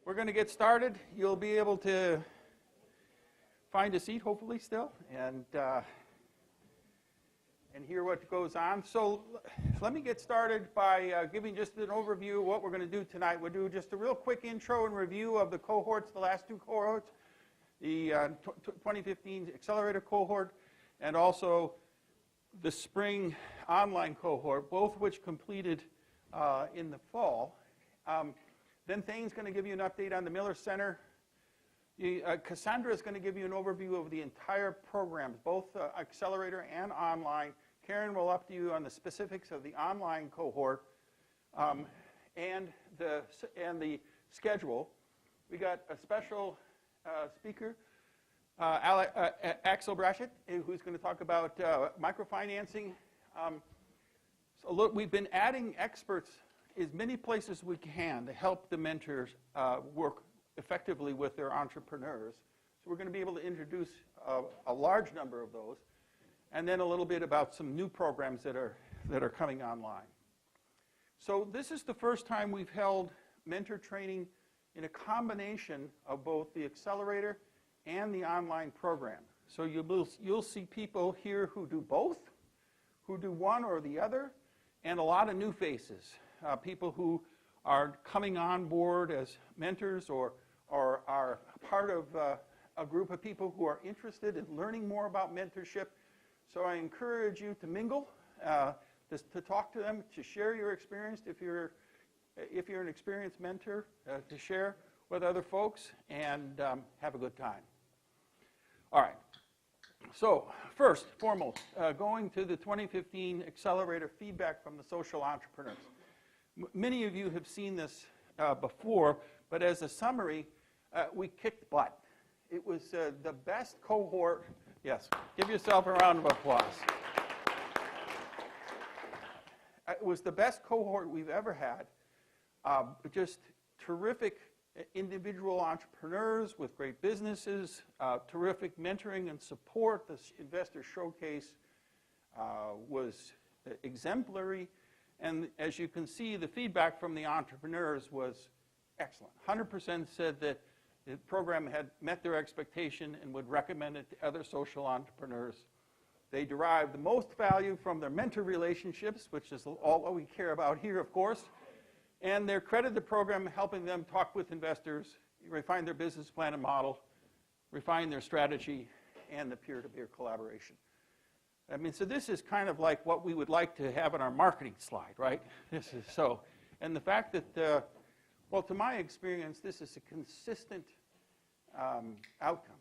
We're going to get started. You'll be able to find a seat, hopefully, still, and hear what goes on. So let me get started by giving just an overview of what we're going to do tonight. We'll do just a real quick intro and review of the cohorts, the last two cohorts, the 2015 Accelerator cohort, and also the spring online cohort, both which completed in the fall. Then Thane's going to give you an update on the Miller Center. Cassandra is going to give you an overview of the entire programs, both Accelerator and online. Karen will update you on the specifics of the online cohort and the schedule. We got a special speaker, Axel Brashett, who's going to talk about microfinancing. So look, we've been adding experts as many places as we can to help the mentors work effectively with their entrepreneurs. So we're going to be able to introduce a large number of those, and then a little bit about some new programs that are coming online. So this is the first time we've held mentor training in a combination of both the Accelerator and the online program. So you'll see people here who do both, who do one or the other, and a lot of new faces. People who are coming on board as mentors or are part of a group of people who are interested in learning more about mentorship. So I encourage you to mingle, to talk to them, to share your experience if you're an experienced mentor, to share with other folks, and have a good time. All right. So first, foremost, going to the 2015 Accelerator Feedback from the Social Entrepreneurs. Many of you have seen this before, but as a summary, we kicked butt. It was the best cohort. Yes, give yourself a round of applause. It was the best cohort we've ever had. Just terrific individual entrepreneurs with great businesses, terrific mentoring and support. The investor showcase was exemplary. And as you can see, the feedback from the entrepreneurs was excellent. 100% said that the program had met their expectation and would recommend it to other social entrepreneurs. They derived the most value from their mentor relationships, which is all we care about here, of course. And they credited the program helping them talk with investors, refine their business plan and model, refine their strategy, and the peer-to-peer collaboration. I mean, so this is kind of like what we would like to have on our marketing slide, right? This is so. And the fact that, well, to my experience, this is a consistent outcome.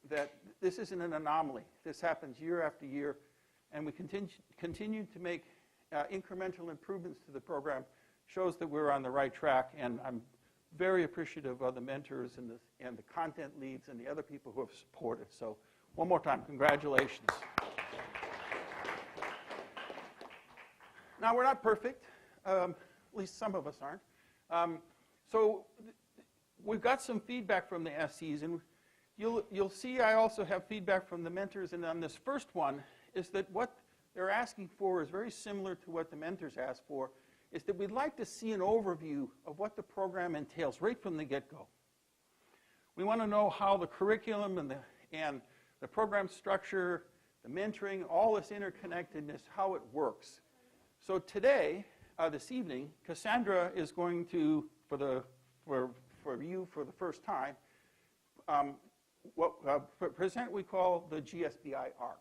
That this isn't an anomaly. This happens year after year, and we continue to make incremental improvements to the program. Shows that we're on the right track, and I'm very appreciative of the mentors and the content leads and the other people who have supported. So one more time, congratulations. Now, we're not perfect. At least some of us aren't. So we've got some feedback from the SEs, and you'll see I also have feedback from the mentors. And on this first one is that what they're asking for is very similar to what the mentors asked for, is that we'd like to see an overview of what the program entails right from the get-go. We want to know how the curriculum and the program structure, the mentoring, all this interconnectedness, how it works. So today, this evening, Cassandra is going to, for you for the first time, present what we call the GSBI ARC,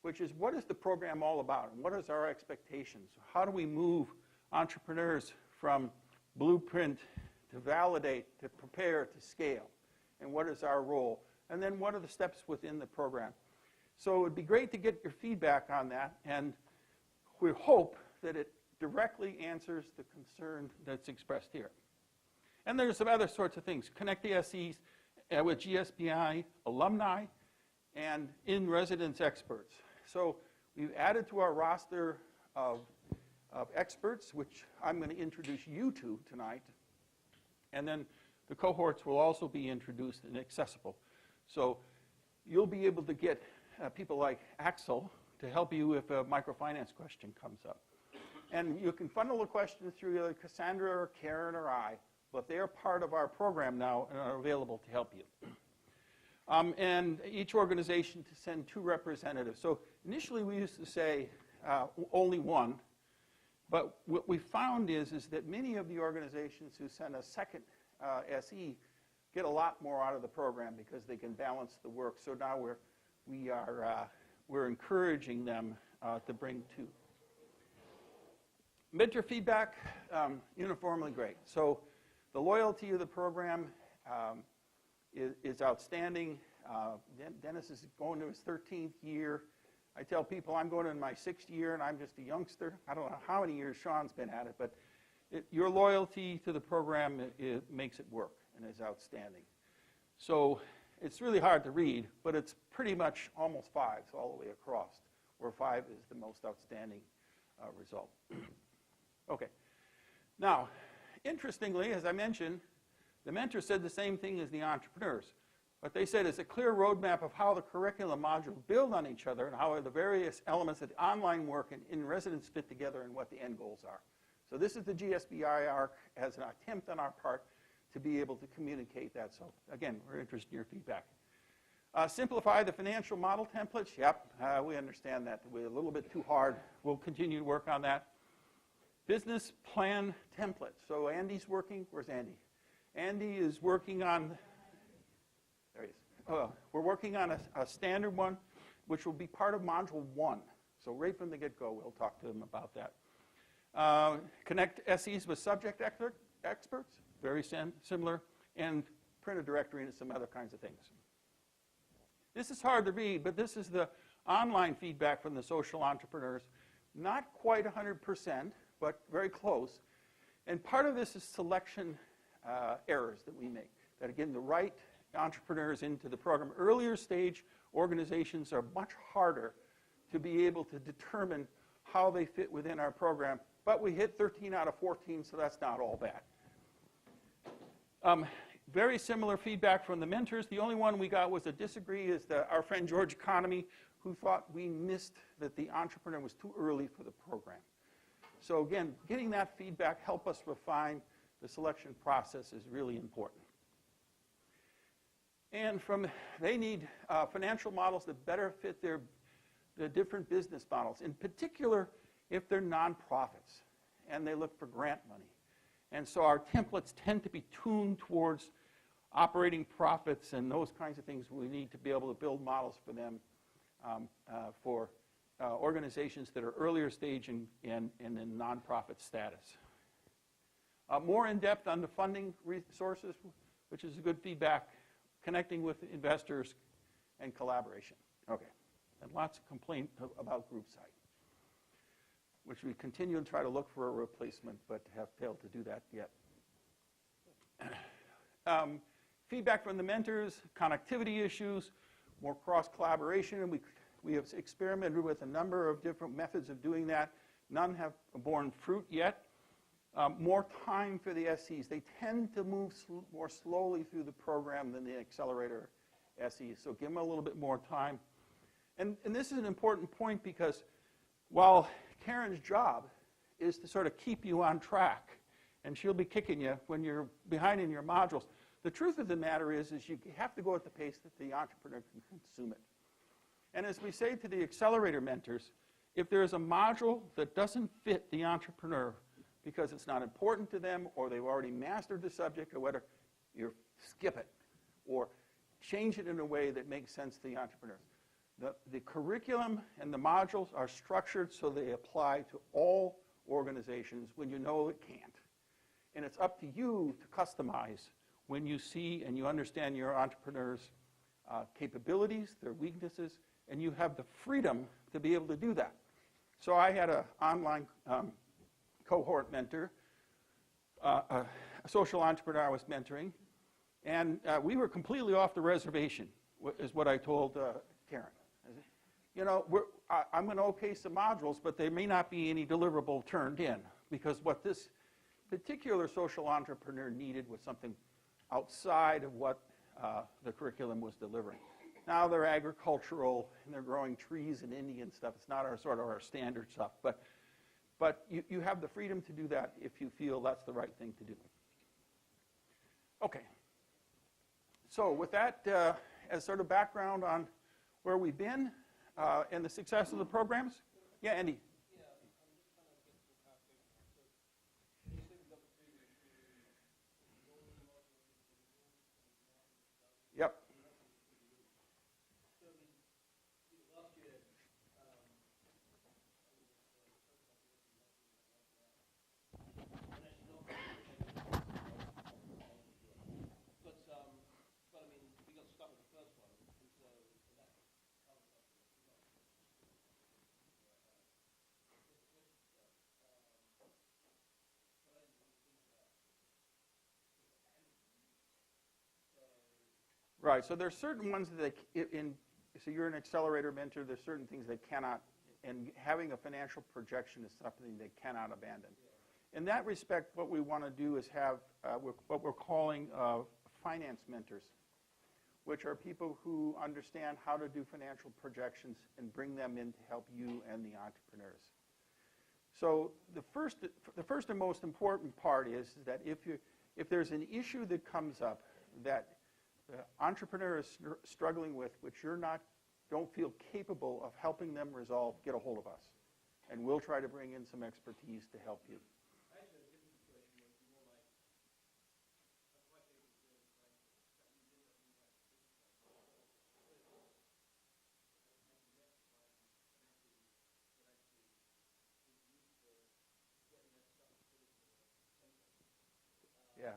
which is what is the program all about and what is our expectations? How do we move entrepreneurs from blueprint to validate, to prepare, to scale? And what is our role? And then what are the steps within the program? So it would be great to get your feedback on that, and we hope that it directly answers the concern that's expressed here. And there's some other sorts of things. Connect the SEs with GSBI alumni and in-residence experts. So we've added to our roster of experts, which I'm going to introduce you to tonight. And then the cohorts will also be introduced and accessible. So you'll be able to get people like Axel to help you if a microfinance question comes up. And you can funnel the questions through either Cassandra or Karen or I. but they are part of our program now and are available to help you. And each organization to send 2 representatives. So initially we used to say only 1, but what we found is that many of the organizations who send a second SE get a lot more out of the program because they can balance the work. So now we're encouraging them to bring 2. Mentor feedback, uniformly great. So the loyalty of the program is outstanding. Dennis is going to his 13th year. I tell people I'm going in my 6th year and I'm just a youngster. I don't know how many years Sean's been at it, but your loyalty to the program makes it work and is outstanding. So it's really hard to read, but it's pretty much almost 5s all the way across, where 5 is the most outstanding result. Okay. Now, interestingly, as I mentioned, the mentors said the same thing as the entrepreneurs. What they said is a clear roadmap of how the curriculum modules build on each other and how the various elements of the online work and in-residence fit together and what the end goals are. So this is the GSBI arc as an attempt on our part to be able to communicate that. So again, we're interested in your feedback. Simplify the financial model templates. Yep, we understand that. We're a little bit too hard. We'll continue to work on that. Business plan templates. So Andy's working. Where's Andy? Andy is working on, there he is. We're working on a standard one, which will be part of Module 1. So right from the get-go, we'll talk to him about that. Connect SEs with subject experts, very similar, and print a directory and some other kinds of things. This is hard to read, but this is the online feedback from the social entrepreneurs. Not quite 100%, but very close. And part of this is selection errors that we make. That again, the right entrepreneurs into the program. Earlier stage organizations are much harder to be able to determine how they fit within our program. But we hit 13 out of 14, so that's not all bad. Very similar feedback from the mentors. The only one we got was a disagree is our friend George Economy, who thought we missed that the entrepreneur was too early for the program. So again, getting that feedback help us refine the selection process is really important. And they need financial models that better fit the different business models. In particular, if they're nonprofits and they look for grant money. And so our templates tend to be tuned towards operating profits and those kinds of things. We need to be able to build models for them for organizations that are earlier stage and in nonprofit status. More in-depth on the funding resources, which is a good feedback, connecting with investors, and collaboration. Okay, and lots of complaint about group site, which we continue to try to look for a replacement, but have failed to do that yet. Feedback from the mentors, connectivity issues, more cross-collaboration, and we have experimented with a number of different methods of doing that. None have borne fruit yet. More time for the SEs. They tend to move more slowly through the program than the Accelerator SEs, so give them a little bit more time. And this is an important point because while Karen's job is to sort of keep you on track, and she'll be kicking you when you're behind in your modules, the truth of the matter is you have to go at the pace that the entrepreneur can consume it. And as we say to the Accelerator mentors, if there's a module that doesn't fit the entrepreneur because it's not important to them or they've already mastered the subject or whatever, you skip it or change it in a way that makes sense to the entrepreneurs. The curriculum and the modules are structured so they apply to all organizations when you know it can't. And it's up to you to customize when you see and you understand your entrepreneur's capabilities, their weaknesses, and you have the freedom to be able to do that. So I had an online cohort mentor, a social entrepreneur I was mentoring, and we were completely off the reservation, is what I told Karen. You know, I'm going to okay some modules, but there may not be any deliverable turned in, because what this particular social entrepreneur needed was something outside of what the curriculum was delivering. Now they're agricultural, and they're growing trees and Indian stuff. It's not our standard stuff, but you have the freedom to do that if you feel that's the right thing to do. Okay. So with that as sort of background on where we've been and the success of the programs. Yeah, Andy. Yep. Right, so there's certain ones that so you're an accelerator mentor, there's certain things they cannot, and having a financial projection is something they cannot abandon. In that respect, what we want to do is have what we're calling finance mentors, which are people who understand how to do financial projections and bring them in to help you and the entrepreneurs. So the first and most important part is that if there's an issue that comes up that the entrepreneur is struggling with, which don't feel capable of helping them resolve, get a hold of us. And we'll try to bring in some expertise to help you. Yeah.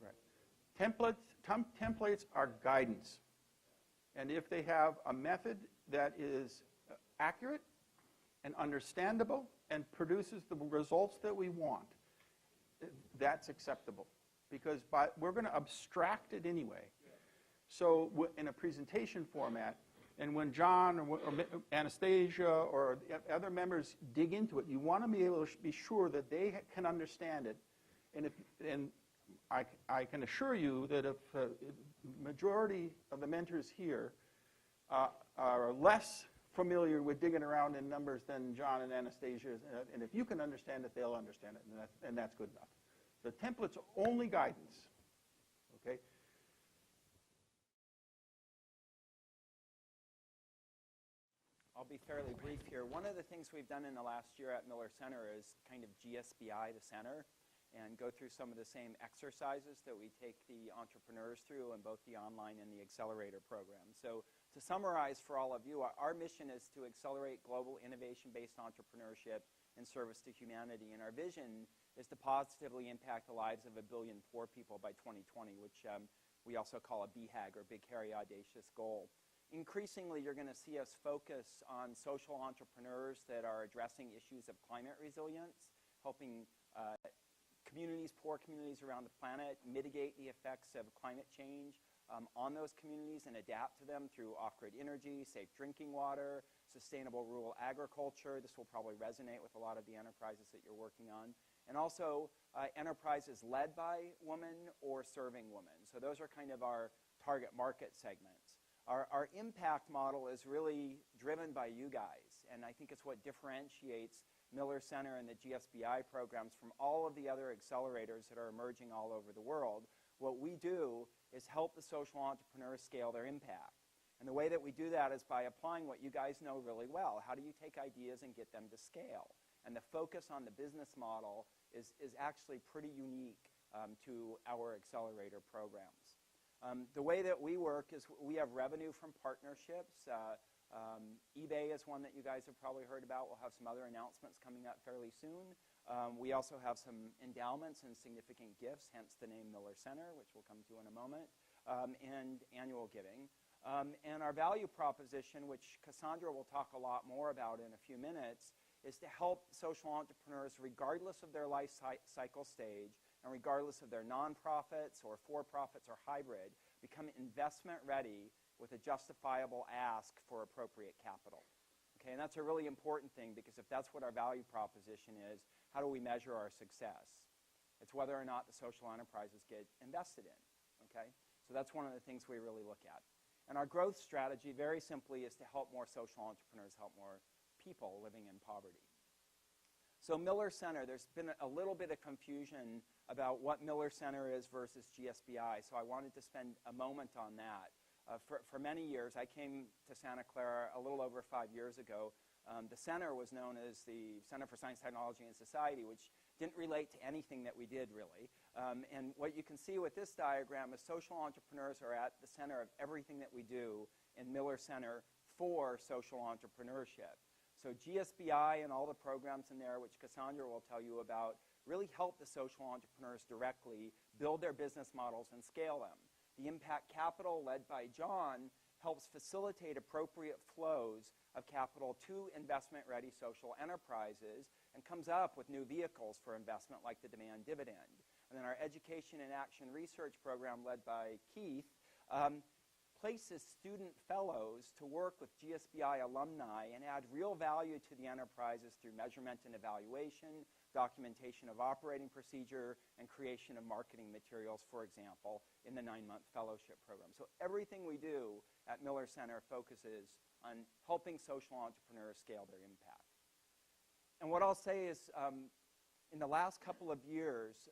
Right. Templates are guidance. And if they have a method that is accurate and understandable and produces the results that we want, that's acceptable. Because we're going to abstract it anyway. So in a presentation format, and when John or Anastasia or the other members dig into it, you want to be able to be sure that they can understand it. And I can assure you that if the majority of the mentors here are less familiar with digging around in numbers than John and Anastasia, and if you can understand it, they'll understand it, and that's good enough. The template's only guidance, okay? I'll be fairly brief here. One of the things we've done in the last year at Miller Center is kind of GSBI the center and go through some of the same exercises that we take the entrepreneurs through in both the online and the Accelerator program. So to summarize for all of you, our mission is to accelerate global innovation-based entrepreneurship in service to humanity. And our vision is to positively impact the lives of 1 billion poor people by 2020, which we also call a BHAG, or Big Hairy Audacious Goal. Increasingly, you're going to see us focus on social entrepreneurs that are addressing issues of climate resilience, helping communities, poor communities around the planet, mitigate the effects of climate change on those communities and adapt to them through off-grid energy, safe drinking water, sustainable rural agriculture. This will probably resonate with a lot of the enterprises that you're working on. And also enterprises led by women or serving women. So those are kind of our target market segments. Our impact model is really driven by you guys, and I think it's what differentiates Miller Center and the GSBI programs from all of the other accelerators that are emerging all over the world. What we do is help the social entrepreneurs scale their impact. And the way that we do that is by applying what you guys know really well. How do you take ideas and get them to scale? And the focus on the business model is actually pretty unique to our accelerator programs. The way that we work is we have revenue from partnerships. eBay is one that you guys have probably heard about. We'll have some other announcements coming up fairly soon. We also have some endowments and significant gifts, hence the name Miller Center, which we'll come to in a moment, and annual giving. And our value proposition, which Cassandra will talk a lot more about in a few minutes, is to help social entrepreneurs, regardless of their life cycle stage, and regardless of their nonprofits or for-profits or hybrid, become investment ready with a justifiable ask for appropriate capital. Okay, and that's a really important thing, because if that's what our value proposition is, how do we measure our success? It's whether or not the social enterprises get invested in. Okay, so that's one of the things we really look at. And our growth strategy, very simply, is to help more social entrepreneurs, help more people living in poverty. So Miller Center, there's been a little bit of confusion about what Miller Center is versus GSBI, so I wanted to spend a moment on that. For many years, I came to Santa Clara a little over 5 years ago. The center was known as the Center for Science, Technology, and Society, which didn't relate to anything that we did, really. And what you can see with this diagram is social entrepreneurs are at the center of everything that we do in Miller Center for social entrepreneurship. So GSBI and all the programs in there, which Cassandra will tell you about, really help the social entrepreneurs directly build their business models and scale them. The Impact Capital, led by John, helps facilitate appropriate flows of capital to investment-ready social enterprises and comes up with new vehicles for investment like the demand dividend. And then our Education and Action Research program, led by Keith, places student fellows to work with GSBI alumni and add real value to the enterprises through measurement and evaluation, documentation of operating procedure, and creation of marketing materials, for example, in the 9-month fellowship program. So everything we do at Miller Center focuses on helping social entrepreneurs scale their impact. And what I'll say is, in the last couple of years,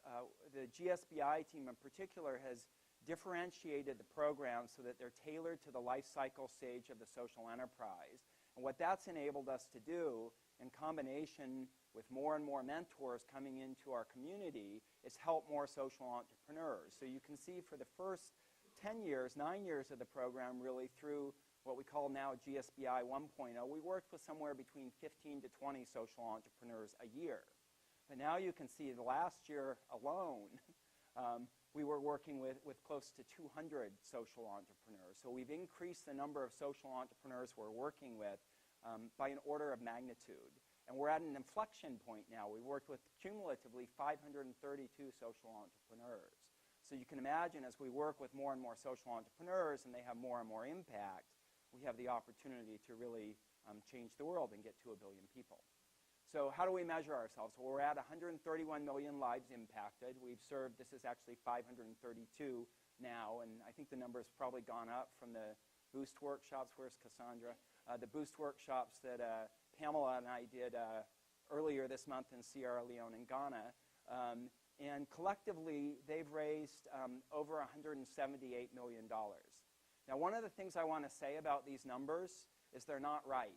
the GSBI team in particular has differentiated the programs so that they're tailored to the life cycle stage of the social enterprise. And what that's enabled us to do, in combination with more and more mentors coming into our community, is help more social entrepreneurs. So you can see for the first 10 years, 9 years of the program, really through what we call now GSBI 1.0, we worked with somewhere between 15 to 20 social entrepreneurs a year. But now you can see the last year alone, we were working with close to 200 social entrepreneurs. So we've increased the number of social entrepreneurs we're working with by an order of magnitude. And we're at an inflection point now. We've worked with cumulatively 532 social entrepreneurs. So you can imagine as we work with more and more social entrepreneurs and they have more and more impact, we have the opportunity to really change the world and get to 1 billion people. So how do we measure ourselves? Well, we're at 131 million lives impacted. We've served, this is actually 532 now, and I think the number's probably gone up from the Boost workshops. Where's Cassandra? The Boost workshops that Pamela and I did earlier this month in Sierra Leone and Ghana. And collectively, they've raised over $178 million. Now, one of the things I want to say about these numbers is they're not right.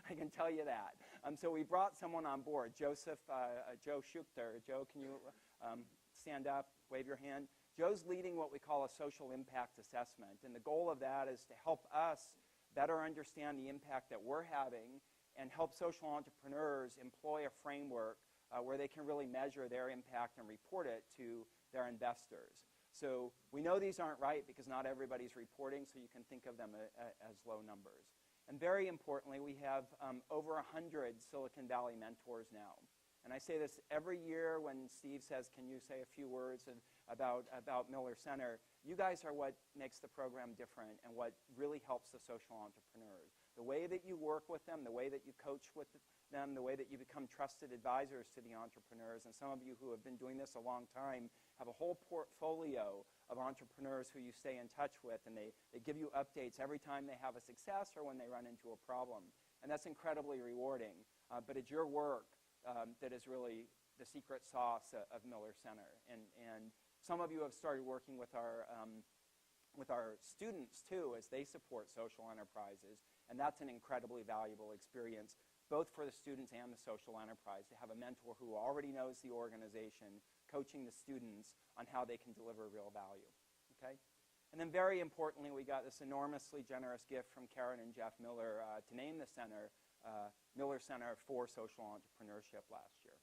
I can tell you that. So we brought someone on board, Joe Schuchter. Joe, can you stand up, wave your hand? Joe's leading what we call a social impact assessment, and the goal of that is to help us better understand the impact that we're having and help social entrepreneurs employ a framework where they can really measure their impact and report it to their investors. So we know these aren't right because not everybody's reporting, so you can think of them as low numbers. And very importantly, we have over 100 Silicon Valley mentors now. And I say this every year when Steve says, can you say a few words about Miller Center? You guys are what makes the program different and what really helps the social entrepreneurs. The way that you work with them, the way that you coach with them, the way that you become trusted advisors to the entrepreneurs, and some of you who have been doing this a long time have a whole portfolio of entrepreneurs who you stay in touch with, and they give you updates every time they have a success or when they run into a problem. And that's incredibly rewarding. But it's your work that is really the secret sauce of Miller Center. And some of you have started working with our students, too, as they support social enterprises. And that's an incredibly valuable experience, both for the students and the social enterprise, to have a mentor who already knows the organization, coaching the students on how they can deliver real value. Okay? And then very importantly, we got this enormously generous gift from Karen and Jeff Miller to name the center Miller Center for Social Entrepreneurship last year.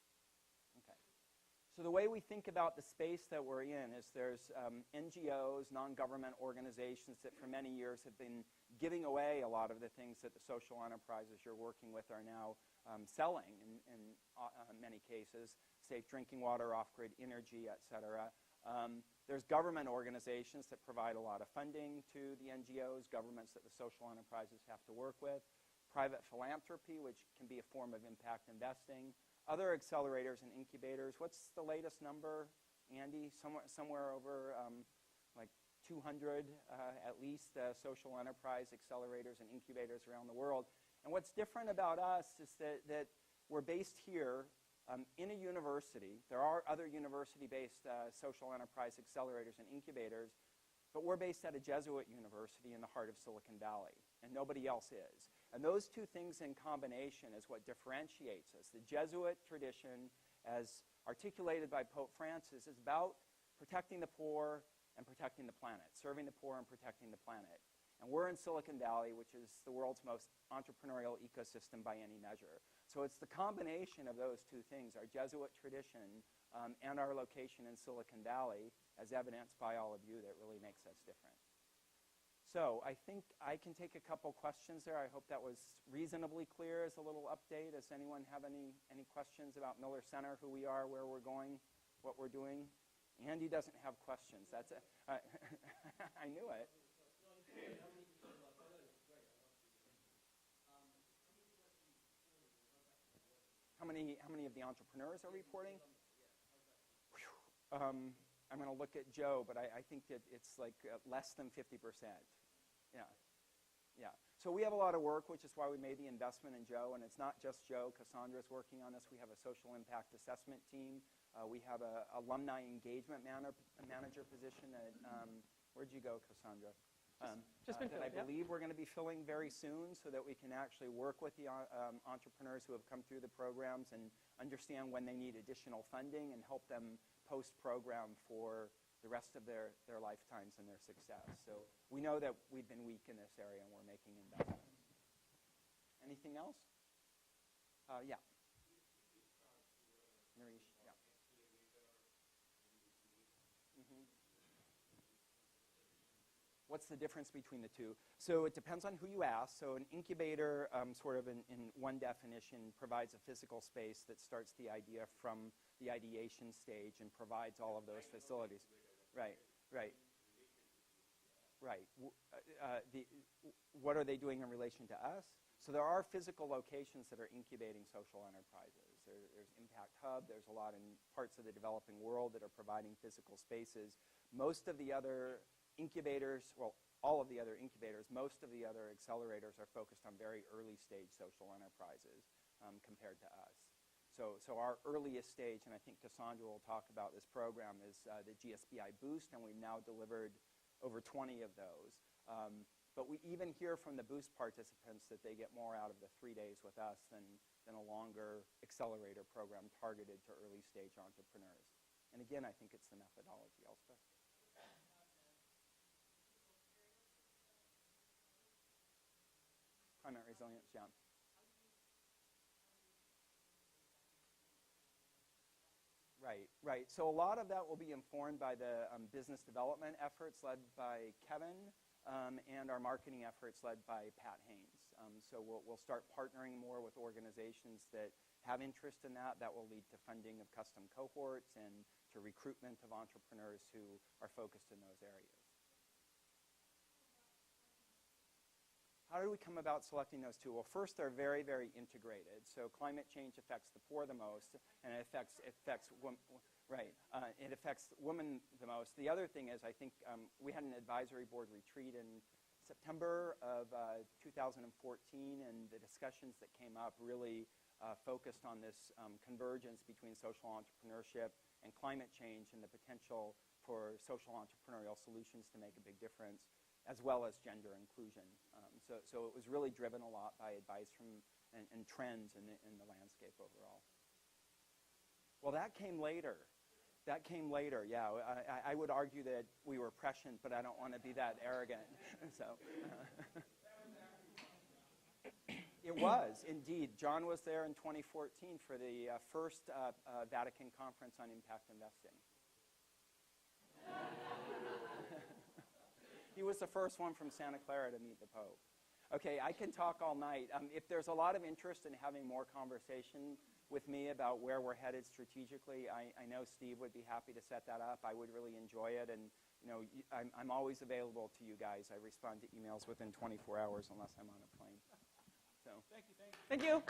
Okay. So the way we think about the space that we're in is there's NGOs, non-government organizations that for many years have been giving away a lot of the things that the social enterprises you're working with are now selling in many cases, safe drinking water, off-grid energy, et cetera. There's government organizations that provide a lot of funding to the NGOs, governments that the social enterprises have to work with, private philanthropy, which can be a form of impact investing, other accelerators and incubators. What's the latest number, Andy? Somewhere over like 200 at least social enterprise accelerators and incubators around the world. And what's different about us is that we're based here in a university. There are other university-based social enterprise accelerators and incubators, but we're based at a Jesuit university in the heart of Silicon Valley, and nobody else is. And those two things in combination is what differentiates us. The Jesuit tradition, as articulated by Pope Francis, is about protecting the poor and protecting the planet, serving the poor and protecting the planet. And we're in Silicon Valley, which is the world's most entrepreneurial ecosystem by any measure. So it's the combination of those two things, our Jesuit tradition and our location in Silicon Valley, as evidenced by all of you, that really makes us different. So I think I can take a couple questions there. I hope that was reasonably clear as a little update. Does anyone have any questions about Miller Center, who we are, where we're going, what we're doing? Andy doesn't have questions. That's it. I knew it. How many of the entrepreneurs are reporting? I'm going to look at Joe, but I think that it's like less than 50%. Yeah. Yeah. So we have a lot of work, which is why we made the investment in Joe. And it's not just Joe. Cassandra's working on this. We have a social impact assessment team. We have an alumni engagement manager position at, where'd you go, Cassandra? That I believe we're going to be filling very soon so that we can actually work with the entrepreneurs who have come through the programs and understand when they need additional funding and help them post-program for the rest of their lifetimes and their success. So we know that we've been weak in this area and we're making investments. Anything else? Yeah. Nareesh, yeah. Mm-hmm. What's the difference between the two? So it depends on who you ask. So an incubator, sort of in one definition, provides a physical space that starts the idea from the ideation stage and provides all of those facilities. Right, right. Right. What are they doing in relation to us? So there are physical locations that are incubating social enterprises. There's Impact Hub. There's a lot in parts of the developing world that are providing physical spaces. Most of the other incubators, well, all of the other incubators, most of the other accelerators are focused on very early stage social enterprises compared to us. So our earliest stage, and I think Cassandra will talk about this program, is the GSBI Boost, and we've now delivered over 20 of those. But we even hear from the Boost participants that they get more out of the 3 days with us than a longer accelerator program targeted to early stage entrepreneurs. And again, I think it's the methodology. Elspeth? Climate resilience, yeah. Right, right. So a lot of that will be informed by the business development efforts led by Kevin and our marketing efforts led by Pat Haynes. So we'll start partnering more with organizations that have interest in that. That will lead to funding of custom cohorts and to recruitment of entrepreneurs who are focused in those areas. How do we come about selecting those two? Well, first, they're very, very integrated. So climate change affects the poor the most, and it affects right. It affects women the most. The other thing is, I think we had an advisory board retreat in September of 2014, and the discussions that came up really focused on this convergence between social entrepreneurship and climate change and the potential for social entrepreneurial solutions to make a big difference, as well as gender inclusion. So it was really driven a lot by advice from and trends in the landscape overall. Well, that came later. That came later, yeah. I would argue that we were prescient, but I don't want to be that arrogant. It was, indeed. John was there in 2014 for the first Vatican Conference on Impact Investing. He was the first one from Santa Clara to meet the Pope. Okay, I can talk all night. If there's a lot of interest in having more conversation with me about where we're headed strategically, I know Steve would be happy to set that up. I would really enjoy it, and I'm always available to you guys. I respond to emails within 24 hours unless I'm on a plane. So, Thank you.